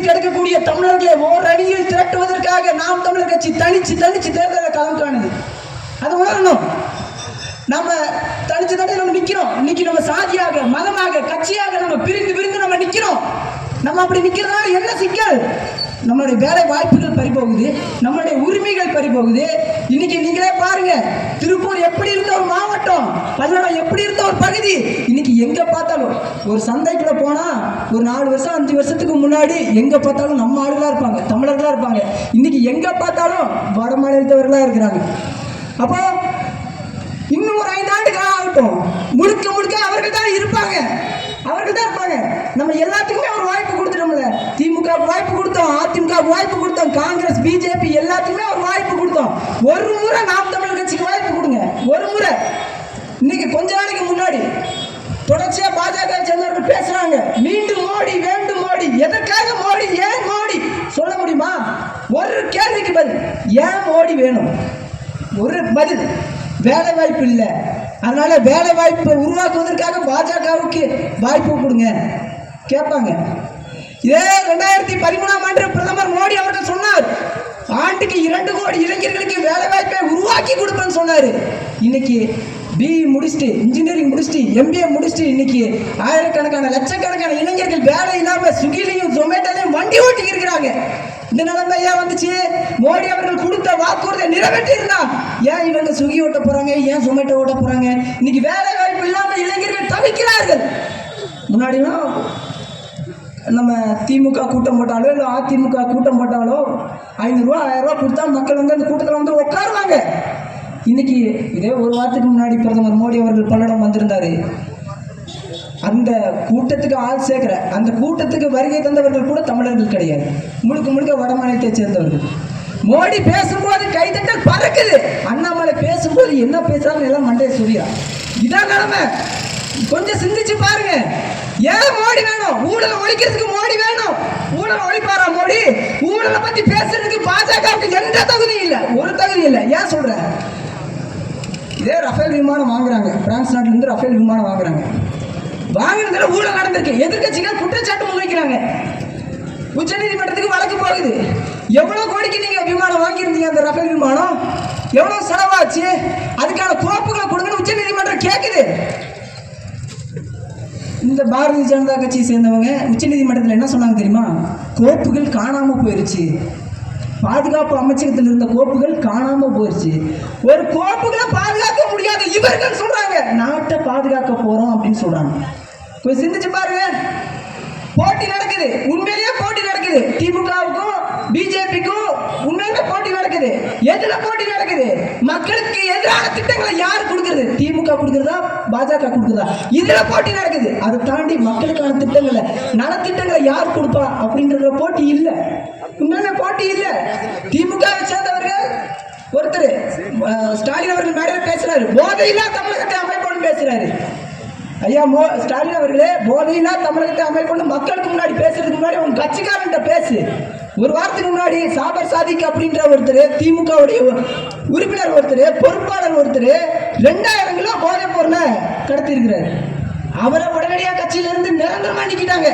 கிடக்கக்கூடிய தமிழர்களை ஓர் அணியில் திரட்டுவதற்காக நாம் தமிழர் கட்சி தனிச்சு தேர்தலை களம் காணுது. அதை உணரணும். நம்ம தனிச்சு நம்ம நிக்கிறோம். இன்னைக்கு நம்ம சாதியாக, மதமாக, கட்சியாக நம்ம பிரிந்து நம்ம நிக்கிறோம். நம்ம அப்படி நிக்கிறதுனால என்ன சிக்கல்? நம்மளுடைய வேலை வாய்ப்புகள் பறிபோகுது, நம்மளுடைய உரிமைகள் பறிபோகுது. இன்னைக்கு நீங்களே பாருங்க, திருப்பூர் எப்படி இருந்த ஒரு மாவட்டம், பல்லடம் எப்படி இருந்த ஒரு பகுதி, இன்னைக்கு எங்க பார்த்தாலும் ஒரு சந்தைக்குள்ள போனா ஒரு 4 வருஷம் 5 வருஷத்துக்கு முன்னாடி எங்க பார்த்தாலும் நம்ம ஆளுகளா இருப்பாங்க, தமிழர்களா இருப்பாங்க. இன்னைக்கு எங்க பார்த்தாலும் வட மாநிலத்தவர்களா இருக்கிறாங்க. அப்போ இன்னும் ஒரு 5 ஆண்டுகள் ஆகட்டும், முழுக்க அவர்கள் தான் இருப்பாங்க. நம்ம எல்லாத்துக்குமே ஒரு வாய்ப்பு கொடுத்துட்டோம்ல. திமுக வாய்ப்பு கொடுத்தோம், அதிமுக வாய்ப்பு கொடுத்தோம், காங்கிரஸ், பிஜேபி எல்லாத்துக்குமே ஒரு வாய்ப்பு கொடுத்தோம். ஒரு முறை நாம் தமிழர் கட்சிக்கு வாய்ப்பு கொடுங்க. ஒரு முறை. இன்னைக்கு கொஞ்ச நாளைக்கு முன்னாடி தொடர்ச்சியா பாஜக சேர்ந்தவர்கள் பேசுறாங்க, மீண்டும் மோடி வேண்டும். மோடி எதற்காக மோடி? ஏன் மோடி? சொல்ல முடியுமா? ஒரு கேள்விக்கு பதில், ஏன் மோடி வேணும்? ஒரு பதில், வேலை வாய்ப்பு இல்லை, அதனால வேலை வாய்ப்பை உருவாக்குவதற்காக பாஜகவுக்கு வாய்ப்பு கொடுங்க கேட்பாங்க. இதே 2013ஆம் ஆண்டு பிரதமர் மோடி அவர்கள் சொன்னார், ஆண்டுக்கு 2 கோடி இளைஞர்களுக்கு வேலை வாய்ப்பை உருவாக்கி கொடுப்பேன்னு சொன்னாரு. இன்னைக்கு பிஇ முடிச்சுட்டு, இன்ஜினியரிங் முடிச்சுட்டு, எம்பிஏ முடிச்சுட்டு இன்னைக்கு ஆயிரக்கணக்கான லட்சக்கணக்கான இளைஞர்கள் வேலை இல்லாம ஸ்விக்கிலையும் ஜொமேட்டோலையும் வண்டி ஓட்டி இருக்கிறாங்க. இந்த நிலைமை ஏன் வந்துச்சு? மோடி அவர்கள் கொடுத்த வாக்குறுதியை நிறைவேற்றி இருந்தா ஏன் இவங்க ஸ்விக்கி ஓட்ட போறாங்க, ஏன் ஜொமேட்டோ ஓட்ட போறாங்க? இன்னைக்கு வேலை வாய்ப்பு இல்லாம இளைஞர்கள் தவிக்கிறார்கள். முன்னாடிலாம் நம்ம திமுக கூட்டம் போட்டாலோ இல்லை அதிமுக கூட்டம் போட்டாலோ 500 ரூபா 1000 ரூபா கொடுத்தா மக்கள் வந்து அந்த கூட்டத்தில் வந்து உட்காருவாங்க. இன்னைக்கு இதே ஒரு வாரத்துக்கு முன்னாடி பிரதமர் மோடி அவர்கள் பல்லடம் வந்திருந்தாரு. அந்த கூட்டத்துக்கு ஆள் சேர்க்கிற, அந்த கூட்டத்துக்கு வருகை தந்தவர்கள் கூட தமிழர்கள் கிடையாது, முழுக்க வட மாநிலத்தை சேர்ந்தவர்கள். மோடி பேசும்போது கைதட்டல் பறக்குது, அண்ணாமலை பேசும்போது என்ன பேசுறாங்க எல்லாம் மண்டையை சொல்லியா. இதான் நிலைமை. கொஞ்சம் சிந்திச்சு பாருங்க. ஏன் மோடி வேணும்? ஊழலை ஒழிக்கிறதுக்கு மோடி வேணும். ஊழலை ஒழிப்பாரா மோடி? ஊழலை பத்தி பேசுறதுக்கு பாஜகவுக்கு எந்த தகுதியும் இல்லை, ஒரு தகுதி இல்லை. ஏன் சொல்றேன்? இதே ரஃபேல் விமானம் வாங்குறாங்க, பிரான்ஸ் நாட்டில இருந்து ரஃபேல் விமானம் வாங்குறாங்க. வாங்கினதுல ஊழல் நடந்திருக்கு, எதிர்கட்சிகள் குற்றச்சாட்டு முன்வைக்கிறாங்க, உச்ச நீதிமன்றத்துக்கு வழக்கு போகுது. எவ்வளவு கோடிக்கு நீங்க விமானம் வாங்கியிருந்தீங்க? அந்த ரஃபேல் விமானம் எவ்வளவு செலவாச்சு? அதுக்கான கோப்புகளை கொடுங்கன்னு உச்ச நீதிமன்றம் கேட்குது. இந்த பாரதிய ஜனதா கட்சியை சேர்ந்தவங்க உச்ச நீதிமன்றத்தில் என்ன சொன்னாங்க தெரியுமா? கோப்புகள் காணாம போயிருச்சு, பாதுகாப்பு அமைச்சகத்தில் இருந்த கோப்புகள் காணாம போயிருச்சு. ஒரு கோப்புகளை பாதுகாக்க முடியாத இவர்கள் சொல்றாங்க நாட்டை பாதுகாக்க போறோம் அப்படின்னு சொல்றாங்க. கொஞ்சம் சிந்திச்சு பாருங்க. போட்டி நடக்குது, உண்மையிலேயே போட்டி நடக்குது. திமுகவுக்கும் பிஜேபிக்கும் உண்மையிலே போட்டி நடக்குது. எதுல போட்டி நடக்குது? மக்களுக்கு எதிரான திட்டங்களை யார் கொடுக்கிறது? திமுக கொடுக்கிறதா, பாஜக கொடுக்கிறதா? இதுல போட்டி நடக்குது. அதை தாண்டி மக்களுக்கான திட்டங்களை, நலத்திட்டங்களை யார் கொடுப்பா அப்படின்ற போட்டி இல்லை. உண்மையிலே போட்டி இல்லை. திமுகவை சேர்ந்தவர்கள் ஒருத்தர் ஸ்டாலின் அவர்கள் மேடையில் பேசுறாரு, போதையில்லா தமிழகத்தை அமைப்போன்னு பேசுறாரு. ஐயா ஸ்டாலின் அவர்களே, போதையில்லா தமிழகத்தை அமைப்போன்னு மக்களுக்கு முன்னாடி பேசுறதுக்கு முன்னாடி உங்க கட்சிக்காரன்ட்ட பேசு. ஒரு வாரத்துக்கு முன்னாடி சாபர் சாதிக் அப்படின்ற ஒருத்தர், திமுகவுடைய உறுப்பினர் ஒருத்தர், பொறுப்பாளர் ஒருத்தர் 2000 கிலோ போதை பொருளை கடத்தி இருக்கிறாரு. அவரை உடனடியாக கட்சியிலிருந்து நிரந்தரமா நீக்கிட்டாங்க.